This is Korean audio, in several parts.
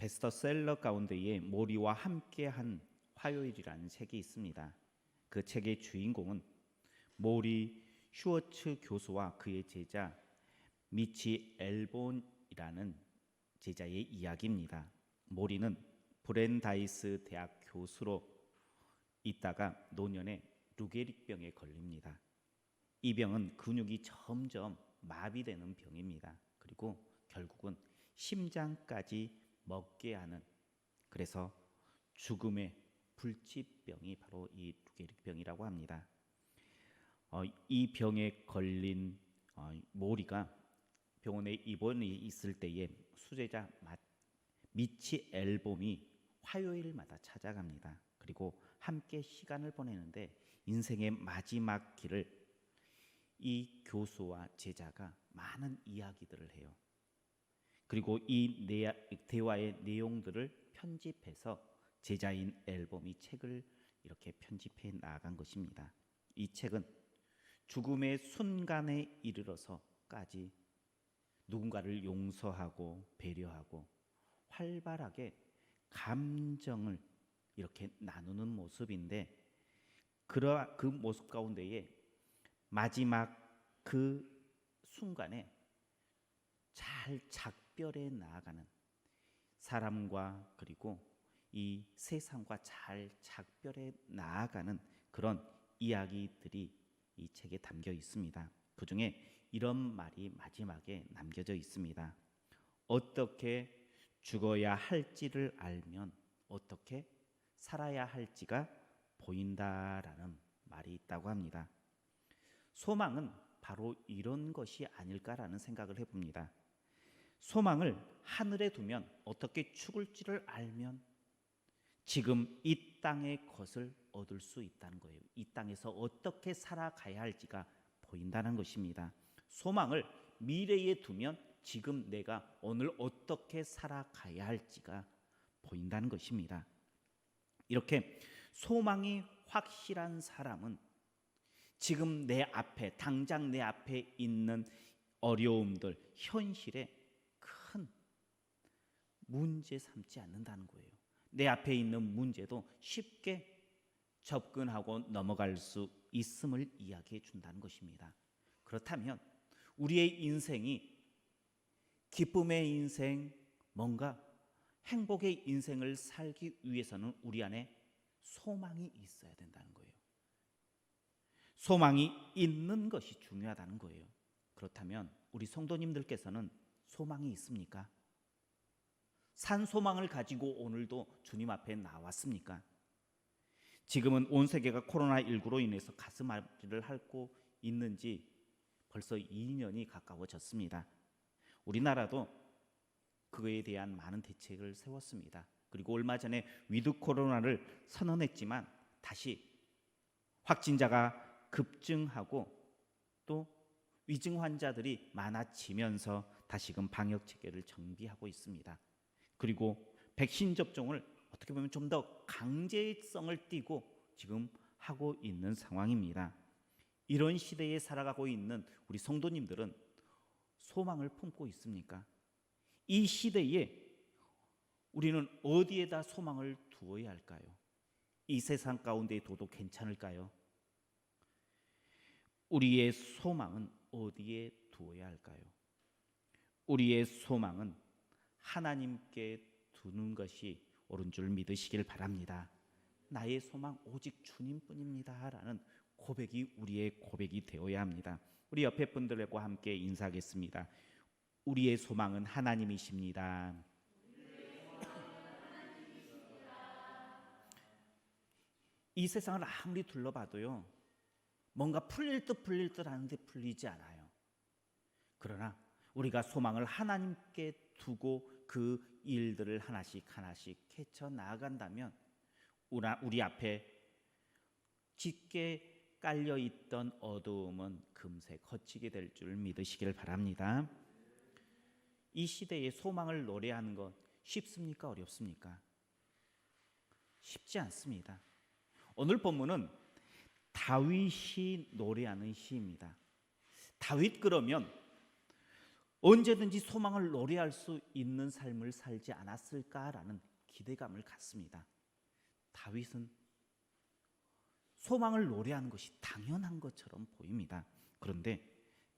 베스트셀러 가운데에 모리와 함께한 화요일이라는 책이 있습니다. 그 책의 주인공은 모리 슈워츠 교수와 그의 제자 미치 엘본이라는 제자의 이야기입니다. 모리는 브랜다이스 대학 교수로 있다가 노년에 루게릭병에 걸립니다. 이 병은 근육이 점점 마비되는 병입니다. 그리고 결국은 심장까지 먹게 하는, 그래서 죽음의 불치병이 바로 이 루게릭병이라고 합니다. 이 병에 걸린 모리가 병원에 입원해 있을 때에 수제자 미치 앨범이 화요일마다 찾아갑니다. 그리고 함께 시간을 보내는데 인생의 마지막 길을 이 교수와 제자가 많은 이야기들을 해요. 그리고 이 대화의 내용들을 편집해서 제자인 앨범이 책을 이렇게 편집해 나간 것입니다. 이 책은 죽음의 순간에 이르러서까지 누군가를 용서하고 배려하고 활발하게 감정을 이렇게 나누는 모습인데, 그 모습 가운데에 마지막 그 순간에 잘 작별해 나아가는 사람과 그리고 이 세상과 잘 작별해 나아가는 그런 이야기들이 이 책에 담겨 있습니다. 그 중에 이런 말이 마지막에 남겨져 있습니다. 어떻게 죽어야 할지를 알면 어떻게 살아야 할지가 보인다라는 말이 있다고 합니다. 소망은 바로 이런 것이 아닐까라는 생각을 해봅니다. 소망을 하늘에 두면 어떻게 죽을지를 알면 지금 이 땅의 것을 얻을 수 있다는 거예요. 이 땅에서 어떻게 살아가야 할지가 보인다는 것입니다. 소망을 미래에 두면 지금 내가 오늘 어떻게 살아가야 할지가 보인다는 것입니다. 이렇게 소망이 확실한 사람은 지금 내 앞에, 당장 내 앞에 있는 어려움들, 현실에 큰 문제 삼지 않는다는 거예요. 내 앞에 있는 문제도 쉽게 접근하고 넘어갈 수 있음을 이야기해 준다는 것입니다. 그렇다면 우리의 인생이 기쁨의 인생, 뭔가 행복의 인생을 살기 위해서는 우리 안에 소망이 있어야 된다는 거예요. 소망이 있는 것이 중요하다는 거예요. 그렇다면 우리 성도님들께서는 소망이 있습니까? 산 소망을 가지고 오늘도 주님 앞에 나왔습니까? 지금은 온 세계가 코로나19로 인해서 가슴앓이를 앓고 있는지 벌써 2년이 가까워졌습니다. 우리나라도 그거에 대한 많은 대책을 세웠습니다. 그리고 얼마 전에 위드 코로나를 선언했지만 다시 확진자가 급증하고 또 위중 환자들이 많아지면서 다시금 방역 체계를 정비하고 있습니다. 그리고 백신 접종을 어떻게 보면 좀 더 강제성을 띠고 지금 하고 있는 상황입니다. 이런 시대에 살아가고 있는 우리 성도님들은 소망을 품고 있습니까? 이 시대에 우리는 어디에다 소망을 두어야 할까요? 이 세상 가운데 둬도 괜찮을까요? 우리의 소망은 어디에 두어야 할까요? 우리의 소망은 하나님께 두는 것이 옳은 줄 믿으시길 바랍니다. 나의 소망 오직 주님뿐입니다 라는 고백이 우리의 고백이 되어야 합니다. 우리 옆에 분들과 함께 인사하겠습니다. 우리의 소망은 하나님이십니다. 이 세상을 아무리 둘러봐도요, 뭔가 풀릴 듯 하는데 풀리지 않아요. 그러나 우리가 소망을 하나님께 두고 그 일들을 하나씩 헤쳐 나아간다면 우리 앞에 짙게 깔려있던 어두움은 금세 거치게 될 줄 믿으시길 바랍니다. 이 시대에 소망을 노래하는 것 쉽습니까? 어렵습니까? 쉽지 않습니다. 오늘 본문은 다윗이 노래하는 시입니다. 다윗 그러면 언제든지 소망을 노래할 수 있는 삶을 살지 않았을까라는 기대감을 갖습니다. 다윗은 소망을 노래하는 것이 당연한 것처럼 보입니다. 그런데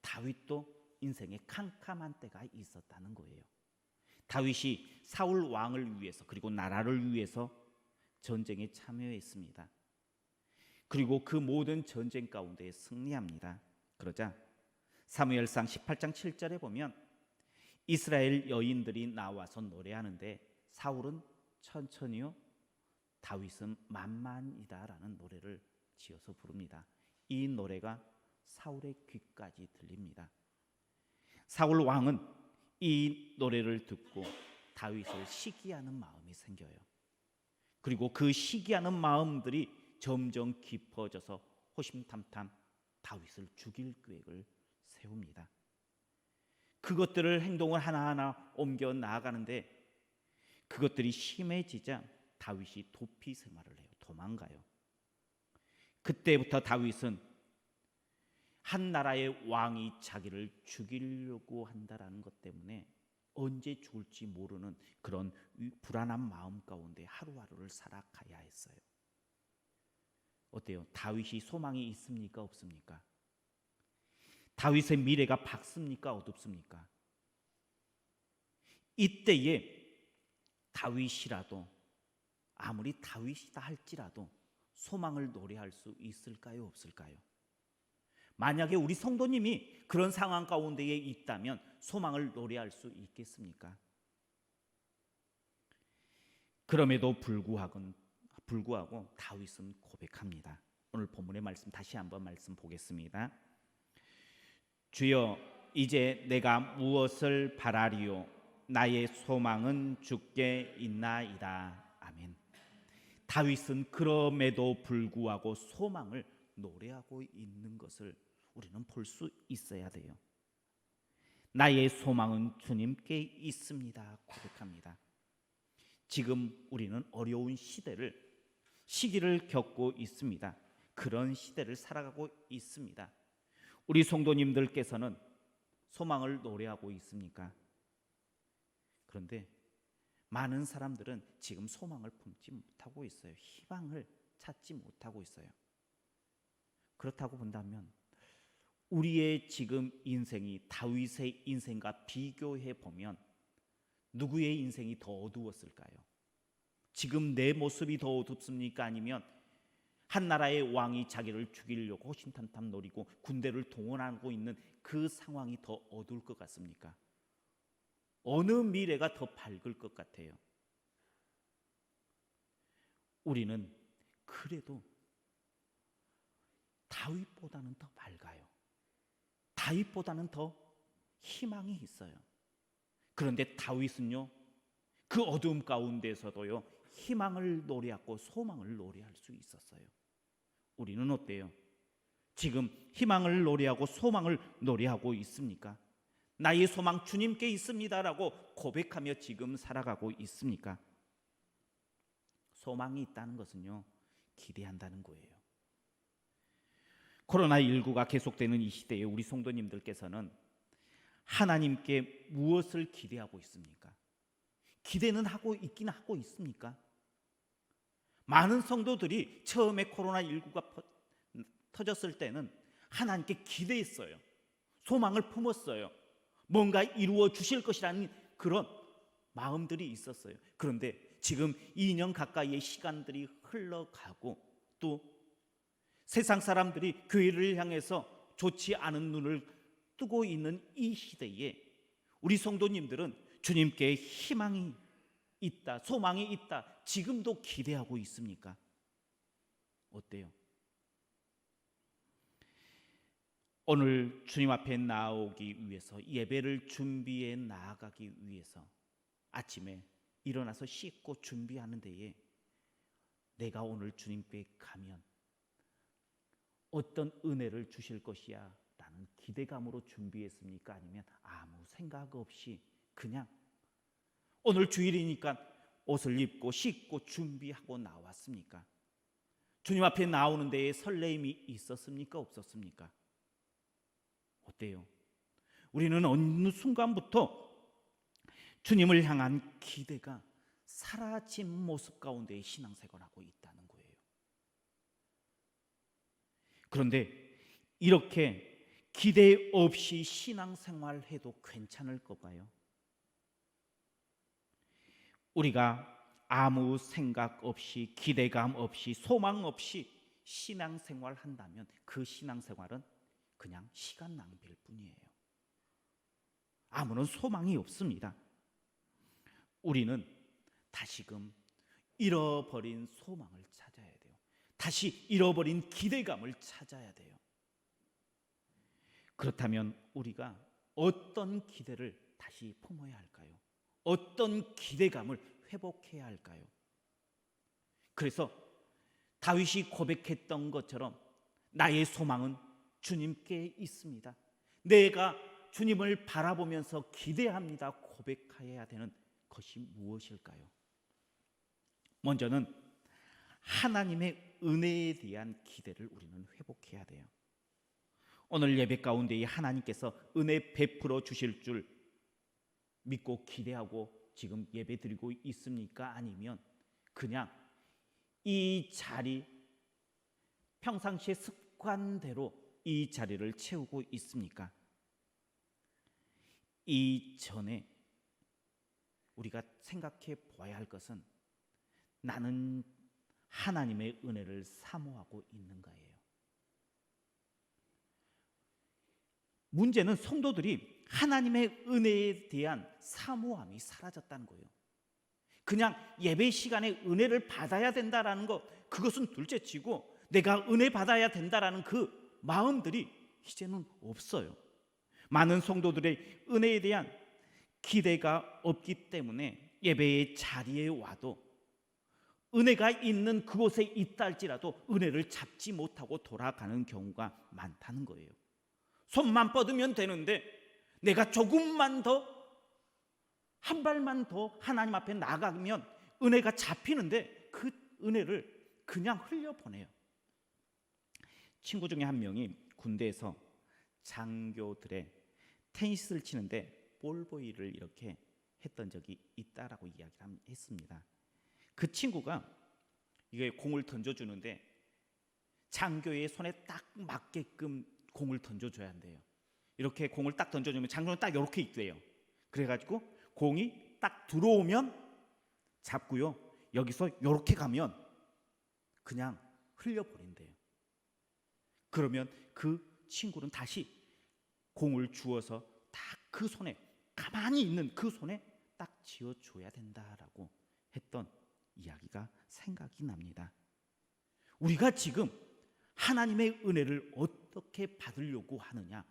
다윗도 인생에 캄캄한 때가 있었다는 거예요. 다윗이 사울 왕을 위해서 그리고 나라를 위해서 전쟁에 참여했습니다. 그리고 그 모든 전쟁 가운데 승리합니다. 그러자 사무엘상 18장 7절에 보면 이스라엘 여인들이 나와서 노래하는데 사울은 천천히요, 다윗은 만만이다라는 노래를 지어서 부릅니다. 이 노래가 사울의 귀까지 들립니다. 사울 왕은 이 노래를 듣고 다윗을 시기하는 마음이 생겨요. 그리고 그 시기하는 마음들이 점점 깊어져서 호심탐탐 다윗을 죽일 계획을 세웁니다. 그것들을 행동을 하나하나 옮겨 나아가는데 그것들이 심해지자 다윗이 도피 생활을 해요. 도망가요. 그때부터 다윗은 한 나라의 왕이 자기를 죽이려고 한다라는 것 때문에 언제 죽을지 모르는 그런 불안한 마음 가운데 하루하루를 살아가야 했어요. 어때요? 다윗이 소망이 있습니까? 없습니까? 다윗의 미래가 밝습니까? 어둡습니까? 이때에 다윗이라도 아무리 다윗이다 할지라도 소망을 노래할 수 있을까요? 없을까요? 만약에 우리 성도님이 그런 상황 가운데에 있다면 소망을 노래할 수 있겠습니까? 그럼에도 불구하고 다윗은 고백합니다. 오늘 본문의 말씀 다시 한번 말씀 보겠습니다. 주여, 이제 내가 무엇을 바라리요? 나의 소망은 주께 있나이다. 아멘. 다윗은 그럼에도 불구하고 소망을 노래하고 있는 것을 우리는 볼 수 있어야 돼요. 나의 소망은 주님께 있습니다. 고백합니다. 지금 우리는 어려운 시기를 겪고 있습니다. 그런 시대를 살아가고 있습니다. 우리 성도님들께서는 소망을 노래하고 있습니까? 그런데 많은 사람들은 지금 소망을 품지 못하고 있어요. 희망을 찾지 못하고 있어요. 그렇다고 본다면 우리의 지금 인생이 다윗의 인생과 비교해 보면 누구의 인생이 더 어두웠을까요? 지금 내 모습이 더 어둡습니까? 아니면 한 나라의 왕이 자기를 죽이려고 호신탐탐 노리고 군대를 동원하고 있는 그 상황이 더 어두울 것 같습니까? 어느 미래가 더 밝을 것 같아요? 우리는 그래도 다윗보다는 더 밝아요. 다윗보다는 더 희망이 있어요. 그런데 다윗은요, 그 어두움 가운데서도요, 희망을 노래하고 소망을 노래할 수 있었어요. 우리는 어때요? 지금 희망을 노래하고 소망을 노래하고 있습니까? 나의 소망 주님께 있습니다라고 고백하며 지금 살아가고 있습니까? 소망이 있다는 것은요, 기대한다는 거예요. 코로나19가 계속되는 이 시대에 우리 성도님들께서는 하나님께 무엇을 기대하고 있습니까? 기대는 하고 있긴 하고 있습니까? 많은 성도들이 처음에 코로나19가 터졌을 때는 하나님께 기대했어요. 소망을 품었어요. 뭔가 이루어 주실 것이라는 그런 마음들이 있었어요. 그런데 지금 2년 가까이의 시간들이 흘러가고 또 세상 사람들이 교회를 향해서 좋지 않은 눈을 뜨고 있는 이 시대에 우리 성도님들은 주님께 희망이 있다, 소망이 있다, 지금도 기대하고 있습니까? 어때요? 오늘 주님 앞에 나오기 위해서 예배를 준비해 나아가기 위해서 아침에 일어나서 씻고 준비하는 데에 내가 오늘 주님께 가면 어떤 은혜를 주실 것이야 라는 기대감으로 준비했습니까? 아니면 아무 생각 없이 그냥 오늘 주일이니까 옷을 입고 씻고 준비하고 나왔습니까? 주님 앞에 나오는 데에 설레임이 있었습니까? 없었습니까? 어때요? 우리는 어느 순간부터 주님을 향한 기대가 사라진 모습 가운데 신앙생활하고 있다는 거예요. 그런데 이렇게 기대 없이 신앙생활해도 괜찮을 건가요? 우리가 아무 생각 없이, 기대감 없이, 소망 없이 신앙생활 한다면 그 신앙생활은 그냥 시간 낭비일 뿐이에요. 아무런 소망이 없습니다. 우리는 다시금 잃어버린 소망을 찾아야 돼요. 다시 잃어버린 기대감을 찾아야 돼요. 그렇다면 우리가 어떤 기대를 다시 품어야 할까요? 어떤 기대감을 회복해야 할까요? 그래서 다윗이 고백했던 것처럼 나의 소망은 주님께 있습니다. 내가 주님을 바라보면서 기대합니다. 고백해야 되는 것이 무엇일까요? 먼저는 하나님의 은혜에 대한 기대를 우리는 회복해야 돼요. 오늘 예배 가운데 하나님께서 은혜 베풀어 주실 줄 믿고 기대하고 지금 예배 드리고 있습니까? 아니면 그냥 이 자리, 평상시의 습관대로 이 자리를 채우고 있습니까? 이전에 우리가 생각해 보아야 할 것은 나는 하나님의 은혜를 사모하고 있는가예요. 문제는 성도들이 하나님의 은혜에 대한 사모함이 사라졌다는 거예요. 그냥 예배 시간에 은혜를 받아야 된다라는 것, 그것은 둘째치고 내가 은혜 받아야 된다라는 그 마음들이 이제는 없어요. 많은 성도들의 은혜에 대한 기대가 없기 때문에 예배의 자리에 와도 은혜가 있는 그곳에 있다 할지라도 은혜를 잡지 못하고 돌아가는 경우가 많다는 거예요. 손만 뻗으면 되는데 내가 조금만 더, 한 발만 더 하나님 앞에 나가면 은혜가 잡히는데 그 은혜를 그냥 흘려보내요. 친구 중에 한 명이 군대에서 장교들의 테니스를 치는데 볼보이를 이렇게 했던 적이 있다라고 이야기를 했습니다. 그 친구가 이게 공을 던져주는데 장교의 손에 딱 맞게끔 공을 던져줘야 한대요. 이렇게 공을 딱 던져주면 장교는 딱 이렇게 있대요. 그래가지고 공이 딱 들어오면 잡고요, 여기서 이렇게 가면 그냥 흘려버린대요. 그러면 그 친구는 다시 공을 주어서 딱 그 손에, 가만히 있는 그 손에 딱 쥐어줘야 된다라고 했던 이야기가 생각이 납니다. 우리가 지금 하나님의 은혜를 어떻게 받으려고 하느냐,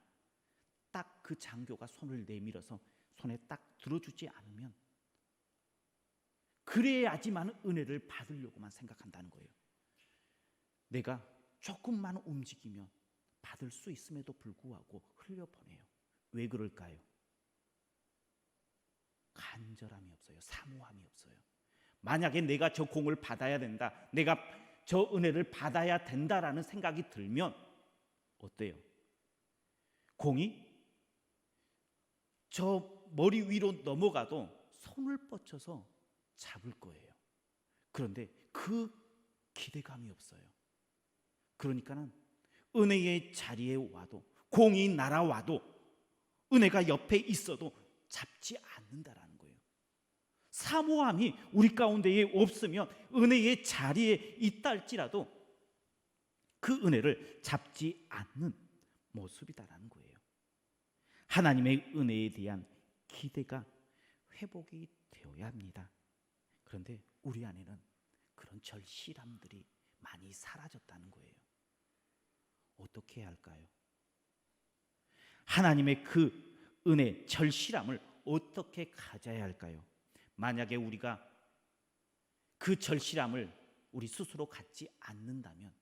딱 그 장교가 손을 내밀어서 손에 딱 들어주지 않으면 그래야지만 은혜를 받으려고만 생각한다는 거예요. 내가 조금만 움직이면 받을 수 있음에도 불구하고 흘려보내요. 왜 그럴까요? 간절함이 없어요. 사모함이 없어요. 만약에 내가 저 공을 받아야 된다, 내가 저 은혜를 받아야 된다라는 생각이 들면 어때요? 공이 저 머리 위로 넘어가도 손을 뻗쳐서 잡을 거예요. 그런데 그 기대감이 없어요. 그러니까는 은혜의 자리에 와도, 공이 날아와도, 은혜가 옆에 있어도 잡지 않는다라는 거예요. 사모함이 우리 가운데에 없으면 은혜의 자리에 있다 할지라도 그 은혜를 잡지 않는 모습이다라는 거예요. 하나님의 은혜에 대한 기대가 회복이 되어야 합니다. 그런데 우리 안에는 그런 절실함들이 많이 사라졌다는 거예요. 어떻게 해야 할까요? 하나님의 그 은혜, 절실함을 어떻게 가져야 할까요? 만약에 우리가 그 절실함을 우리 스스로 갖지 않는다면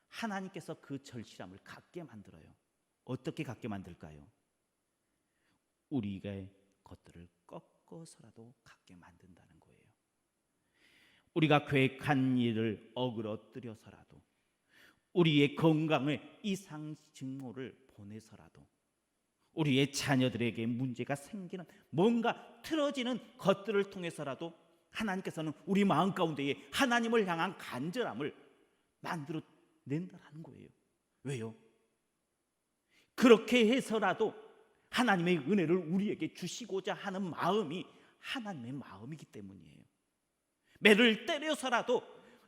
하나님께서 그 절실함을 갖게 만들어요. 어떻게 갖게 만들까요? 우리의 것들을 꺾어서라도 갖게 만든다는 거예요. 우리가 계획한 일을 우리의 자녀들에게 문제가 생기는, 뭔가 틀어지는 것들을 통해서라도 하나님께서는 우리 마음 가운데에 하나님을 향한 간절함을 만들어 낸다는 거예요. 왜요? 그렇게 해서라도 하나님의 은혜를 우리에게 주시고자 하는 마음이 하나님의 마음이기 때문이에요. 매를 때려서라도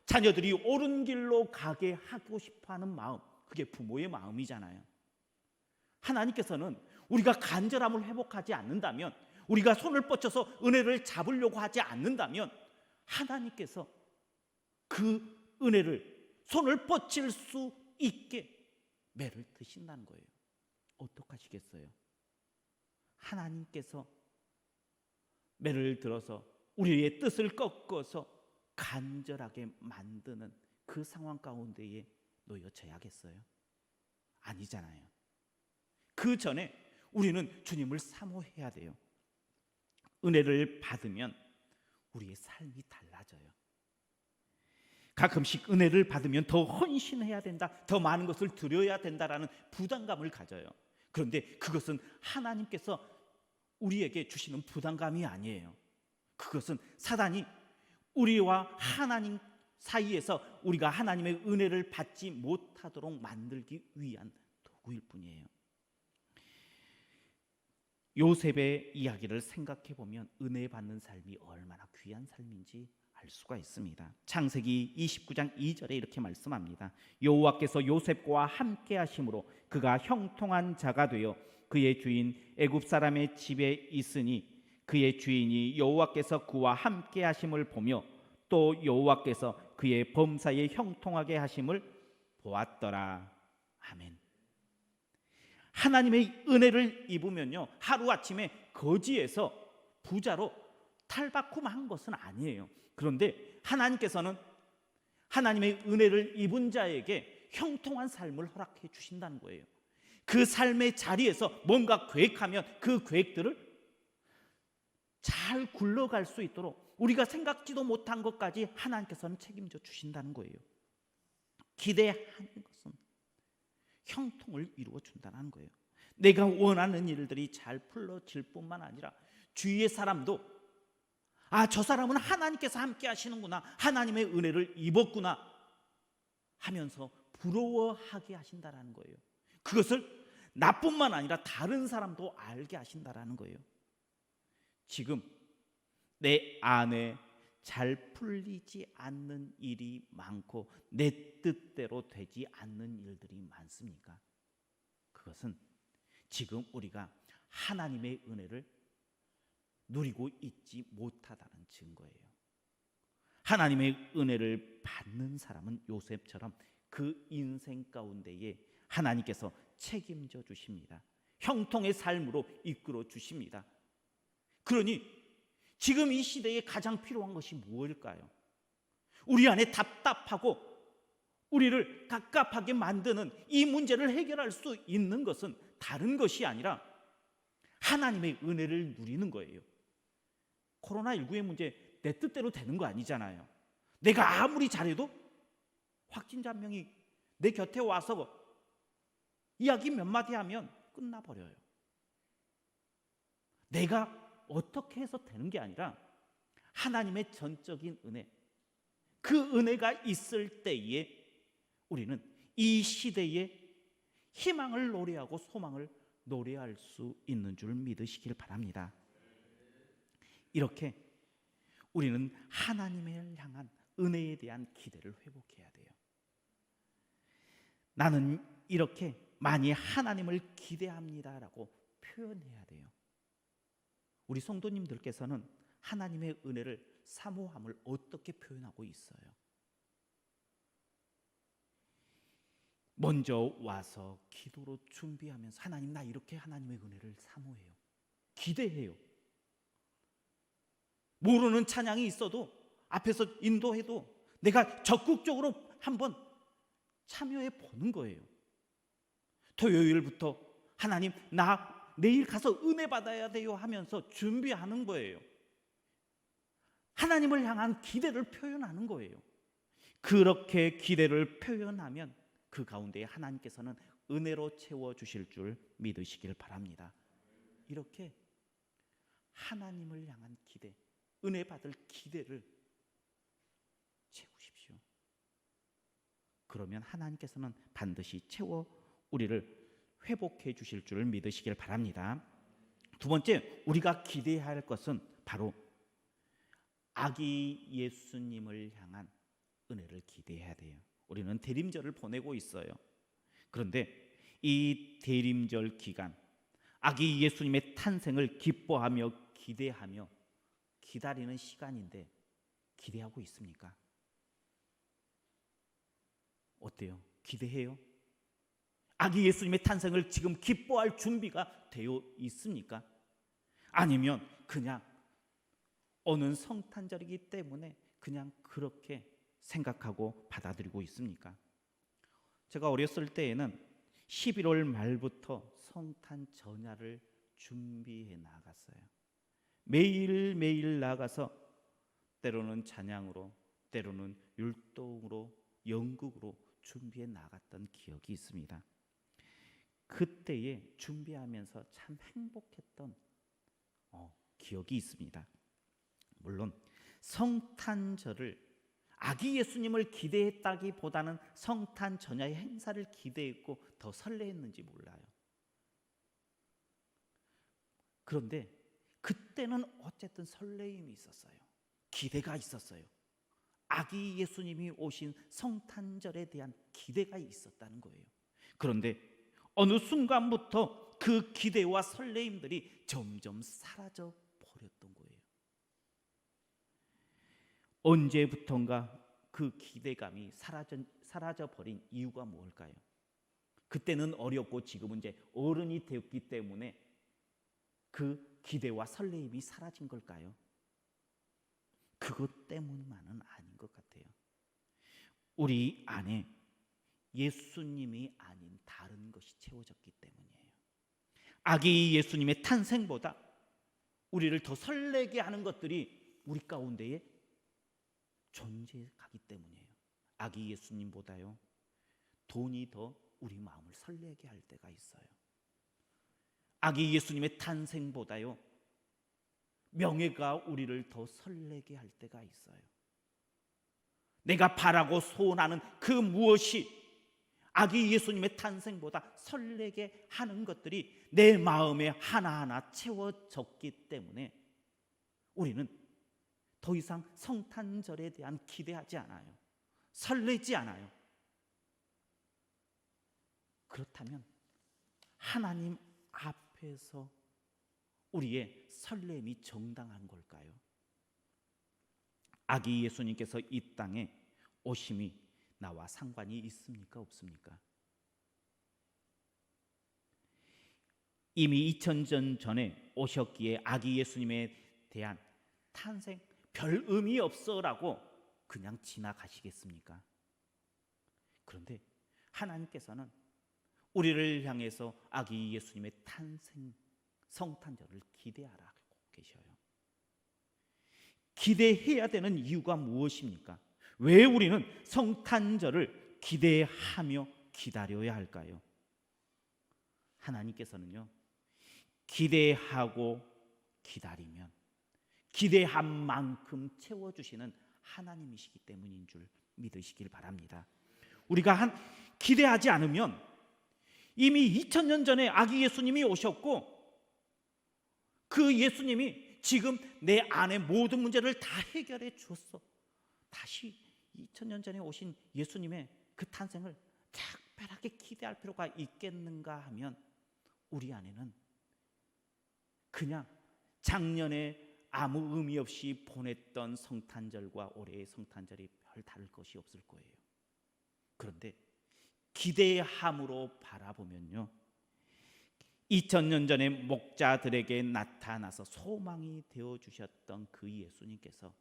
자녀들이 옳은 길로 가게 하고 싶어하는 마음, 그게 부모의 마음이잖아요. 하나님께서는 우리가 간절함을 회복하지 않는다면, 우리가 손을 뻗쳐서 은혜를 잡으려고 하지 않는다면 하나님께서 그 은혜를 손을 뻗칠 수 있게 매를 드신다는 거예요. 어떡하시겠어요? 하나님께서 매를 들어서 우리의 뜻을 꺾어서 간절하게 만드는 그 상황 가운데에 놓여져야겠어요? 아니잖아요. 그 전에 우리는 주님을 사모해야 돼요. 은혜를 받으면 우리의 삶이 달라져요. 가끔씩 은혜를 받으면 더 헌신해야 된다, 더 많은 것을 드려야 된다라는 부담감을 가져요. 그런데 그것은 하나님께서 우리에게 주시는 부담감이 아니에요. 그것은 사단이 우리와 하나님 사이에서 우리가 하나님의 은혜를 받지 못하도록 만들기 위한 도구일 뿐이에요. 요셉의 이야기를 생각해 보면 은혜 받는 삶이 얼마나 귀한 삶인지 알 수가 있습니다. 창세기 29장 2절에 이렇게 말씀합니다. 여호와께서 요셉과 함께 하심으로 그가 형통한 자가 되어 그의 주인 애굽 사람의 집에 있으니 그의 주인이 여호와께서 그와 함께 하심을 보며 또 여호와께서 그의 범사에 형통하게 하심을 보았더라. 아멘. 하나님의 은혜를 입으면요, 하루아침에 거지에서 부자로 탈바꿈한 것은 아니에요. 그런데 하나님께서는 하나님의 은혜를 입은 자에게 형통한 삶을 허락해 주신다는 거예요. 그 삶의 자리에서 뭔가 계획하면 그 계획들을 잘 굴러갈 수 있도록 우리가 생각지도 못한 것까지 하나님께서는 책임져 주신다는 거예요. 기대하는 것은 형통을 이루어 준다는 거예요. 내가 원하는 일들이 잘 풀어질 뿐만 아니라 주위의 사람도 저 사람은 하나님께서 함께 하시는구나, 하나님의 은혜를 입었구나 하면서 부러워하게 하신다는 거예요. 그것을 나뿐만 아니라 다른 사람도 알게 하신다는 거예요. 지금 내 안에 잘 풀리지 않는 일이 많고 내 뜻대로 되지 않는 일들이 많습니까? 그것은 지금 우리가 하나님의 은혜를 누리고 있지 못하다는 증거예요. 하나님의 은혜를 받는 사람은 요셉처럼 그 인생 가운데에 하나님께서 책임져 주십니다. 형통의 삶으로 이끌어 주십니다. 그러니 지금 이 시대에 가장 필요한 것이 무엇일까요? 우리 안에 답답하고 우리를 갑갑하게 만드는 이 문제를 해결할 수 있는 것은 다른 것이 아니라 하나님의 은혜를 누리는 거예요. 코로나19의 문제 내 뜻대로 되는 거 아니잖아요. 내가 아무리 잘해도 확진자 한 명이 내 곁에 와서 이야기 몇 마디 하면 끝나버려요. 내가 어떻게 해서 되는 게 아니라 하나님의 전적인 은혜, 그 은혜가 있을 때에 우리는 이 시대에 희망을 노래하고 소망을 노래할 수 있는 줄 믿으시길 바랍니다. 이렇게 우리는 하나님을 향한 은혜에 대한 기대를 회복해야 돼요. 나는 이렇게 많이 하나님을 기대합니다라고 표현해야 돼요. 우리 성도님들께서는 하나님의 은혜를 사모함을 어떻게 표현하고 있어요? 먼저 와서 기도로 준비하면서 하나님, 나 이렇게 하나님의 은혜를 사모해요, 기대해요. 모르는 찬양이 있어도 앞에서 인도해도 내가 적극적으로 한번 참여해 보는 거예요. 토요일부터 하나님, 나 내일 가서 은혜 받아야 돼요 하면서 준비하는 거예요. 하나님을 향한 기대를 표현하는 거예요. 그렇게 기대를 표현하면 그 가운데 하나님께서는 은혜로 채워주실 줄 믿으시길 바랍니다. 이렇게 하나님을 향한 기대, 은혜 받을 기대를 채우십시오. 그러면 하나님께서는 반드시 채워 우리를 회복해 주실 줄 믿으시길 바랍니다. 두 번째, 우리가 기대해야 할 것은 바로 아기 예수님을 향한 은혜를 기대해야 돼요. 우리는 대림절을 보내고 있어요. 그런데 이 대림절 기간, 아기 예수님의 탄생을 기뻐하며 기대하며 기다리는 시간인데 기대하고 있습니까? 어때요? 기대해요? 아기 예수님의 탄생을 지금 기뻐할 준비가 되어 있습니까? 아니면 그냥 어느 성탄절이기 때문에 그냥 그렇게 생각하고 받아들이고 있습니까? 제가 어렸을 때에는 11월 말부터 성탄 전야를 준비해 나갔어요. 매일매일 나가서 때로는 찬양으로, 때로는 율동으로, 연극으로 준비해 나갔던 기억이 있습니다. 그때에 준비하면서 참 행복했던 기억이 있습니다. 물론 성탄절을 아기 예수님을 기대했다기보다는 성탄 전야의 행사를 기대했고 더 설레했는지 몰라요. 그런데 그때는 어쨌든 설레임이 있었어요. 기대가 있었어요. 아기 예수님이 오신 성탄절에 대한 기대가 있었다는 거예요. 그런데 어느 순간부터 그 기대와 설레임들이 점점 사라져 버렸던 거예요. 언제부턴가 그 기대감이 사라져 버린 이유가 뭘까요? 그때는 어렸고 지금은 이제 어른이 되었기 때문에 그 기대와 설레임이 사라진 걸까요? 그것 때문만은 아닌 것 같아요. 우리 안에 예수님이 아닌 다른 것이 채워졌기 때문이에요. 아기 예수님의 탄생보다 우리를 더 설레게 하는 것들이 우리 가운데에 존재하기 때문이에요. 아기 예수님보다요, 돈이 더 우리 마음을 설레게 할 때가 있어요. 아기 예수님의 탄생보다요, 명예가 우리를 더 설레게 할 때가 있어요. 내가 바라고 소원하는 그 무엇이 아기 예수님의 탄생보다 설레게 하는 것들이 내 마음에 하나하나 채워졌기 때문에 우리는 더 이상 성탄절에 대한 기대하지 않아요. 설레지 않아요. 그렇다면 하나님 앞에서 우리의 설렘이 정당한 걸까요? 아기 예수님께서 이 땅에 오심이 나와 상관이 있습니까? 없습니까? 이미 2000년 전에 오셨기에 아기 예수님에 대한 탄생 별 의미 없어라고 그냥 지나가시겠습니까? 그런데 하나님께서는 우리를 향해서 아기 예수님의 탄생 성탄절을 기대하라고 계셔요. 기대해야 되는 이유가 무엇입니까? 왜 우리는 성탄절을 기대하며 기다려야 할까요? 하나님께서는요, 기대하고 기다리면 기대한 만큼 채워주시는 하나님이시기 때문인 줄 믿으시길 바랍니다. 우리가 기대하지 않으면 이미 2000년 전에 아기 예수님이 오셨고 그 예수님이 지금 내 안의 모든 문제를 다 해결해 주었어. 다시 2000년 전에 오신 예수님의 그 탄생을 특별하게 기대할 필요가 있겠는가 하면 우리 안에는 그냥 작년에 아무 의미 없이 보냈던 성탄절과 올해의 성탄절이 별 다를 것이 없을 거예요. 그런데 기대함으로 바라보면요, 2000년 전에 목자들에게 나타나서 소망이 되어주셨던 그 예수님께서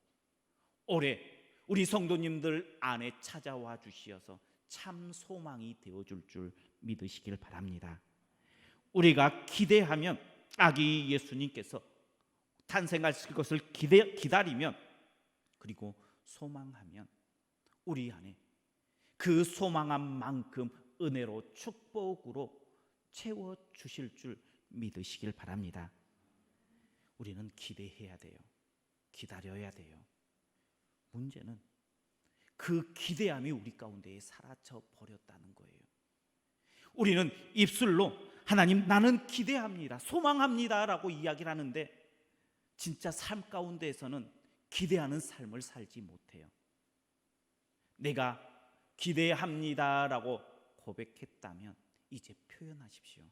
올해 우리 성도님들 안에 찾아와 주시어서 참 소망이 되어줄 줄 믿으시길 바랍니다. 우리가 기대하면 아기 예수님께서 탄생하실 것을 기다리면 그리고 소망하면 우리 안에 그 소망한 만큼 은혜로 축복으로 채워주실 줄 믿으시길 바랍니다. 우리는 기대해야 돼요. 기다려야 돼요. 문제는 그 기대함이 우리 가운데에 사라져 버렸다는 거예요. 우리는 입술로 하나님 나는 기대합니다, 소망합니다 라고 이야기를 하는데 진짜 삶 가운데에서는 기대하는 삶을 살지 못해요. 내가 기대합니다 라고 고백했다면 이제 표현하십시오.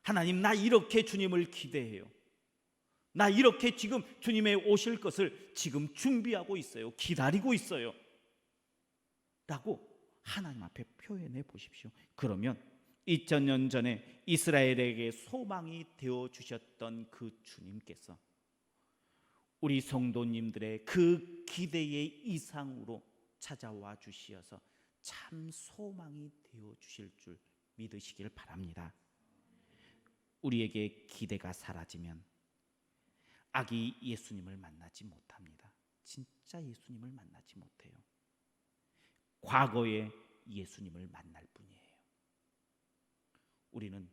하나님, 나 이렇게 주님을 기대해요. 나 이렇게 지금 주님의 오실 것을 지금 준비하고 있어요. 기다리고 있어요 라고 하나님 앞에 표현해 보십시오. 그러면 2000년 전에 이스라엘에게 소망이 되어 주셨던 그 주님께서 우리 성도님들의 그 기대의 이상으로 찾아와 주시어서 참 소망이 되어 주실 줄 믿으시길 바랍니다. 우리에게 기대가 사라지면 아기 예수님을 만나지 못합니다. 진짜 예수님을 만나지 못해요. 과거의 예수님을 만날 뿐이에요. 우리는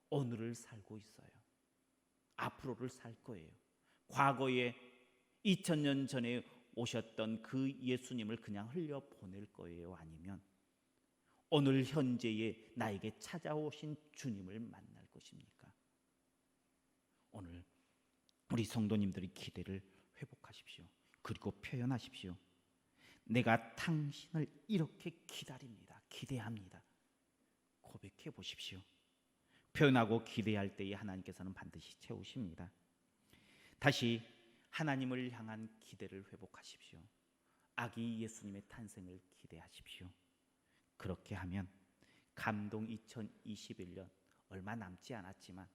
오늘을 살고 있어요. 앞으로를 살 거예요. 과거에 2000년 전에 오셨던 그 예수님을 그냥 흘려보낼 거예요? 아니면 오늘 현재의 나에게 찾아오신 주님을 만날 것입니까? 오늘 우리 성도님들이 기대를 회복하십시오. 그리고 표현하십시오. 내가 당신을 이렇게 기다립니다. 기대합니다. 고백해 보십시오. 표현하고 기대할 때에 하나님께서는 반드시 채우십니다. 다시 하나님을 향한 기대를 회복하십시오. 아기 예수님의 탄생을 기대하십시오. 그렇게 하면 감동 2021년 얼마 남지 않았지만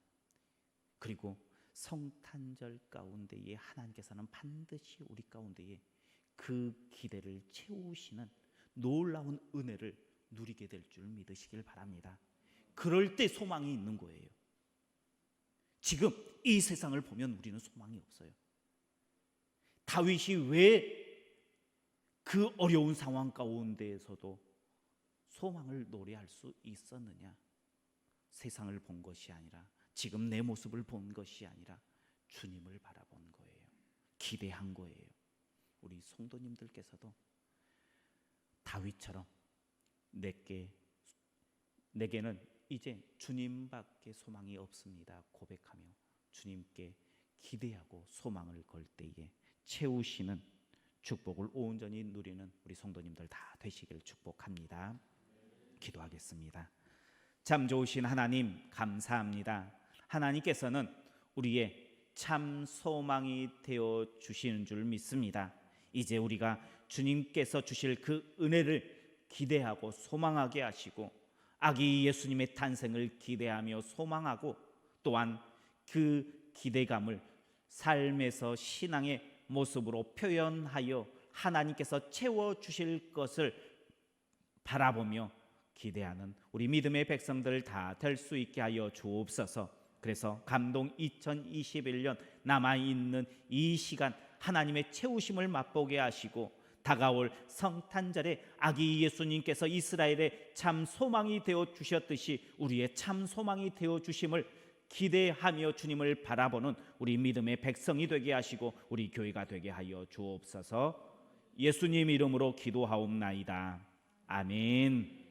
그리고 성탄절 가운데에 하나님께서는 반드시 우리 가운데에 그 기대를 채우시는 놀라운 은혜를 누리게 될 줄 믿으시길 바랍니다. 그럴 때 소망이 있는 거예요. 지금 이 세상을 보면 우리는 소망이 없어요. 다윗이 왜 그 어려운 상황 가운데에서도 소망을 노래할 수 있었느냐? 세상을 본 것이 아니라 지금 내 모습을 본 것이 아니라 주님을 바라본 거예요. 기대한 거예요. 우리 성도님들께서도 다윗처럼 내게는 이제 주님밖에 소망이 없습니다 고백하며 주님께 기대하고 소망을 걸 때에 채우시는 축복을 온전히 누리는 우리 성도님들 다 되시기를 축복합니다. 기도하겠습니다. 참 좋으신 하나님 감사합니다. 하나님께서는 우리의 참 소망이 되어 주시는 줄 믿습니다. 이제 우리가 주님께서 주실 그 은혜를 기대하고 소망하게 하시고 아기 예수님의 탄생을 기대하며 소망하고 또한 그 기대감을 삶에서 신앙의 모습으로 표현하여 하나님께서 채워주실 것을 바라보며 기대하는 우리 믿음의 백성들 다 될 수 있게 하여 주옵소서. 그래서 감동 2021년 남아있는 이 시간 하나님의 채우심을 맛보게 하시고 다가올 성탄절에 아기 예수님께서 이스라엘의 참 소망이 되어 주셨듯이 우리의 참 소망이 되어 주심을 기대하며 주님을 바라보는 우리 믿음의 백성이 되게 하시고 우리 교회가 되게 하여 주옵소서. 예수님 이름으로 기도하옵나이다. 아멘.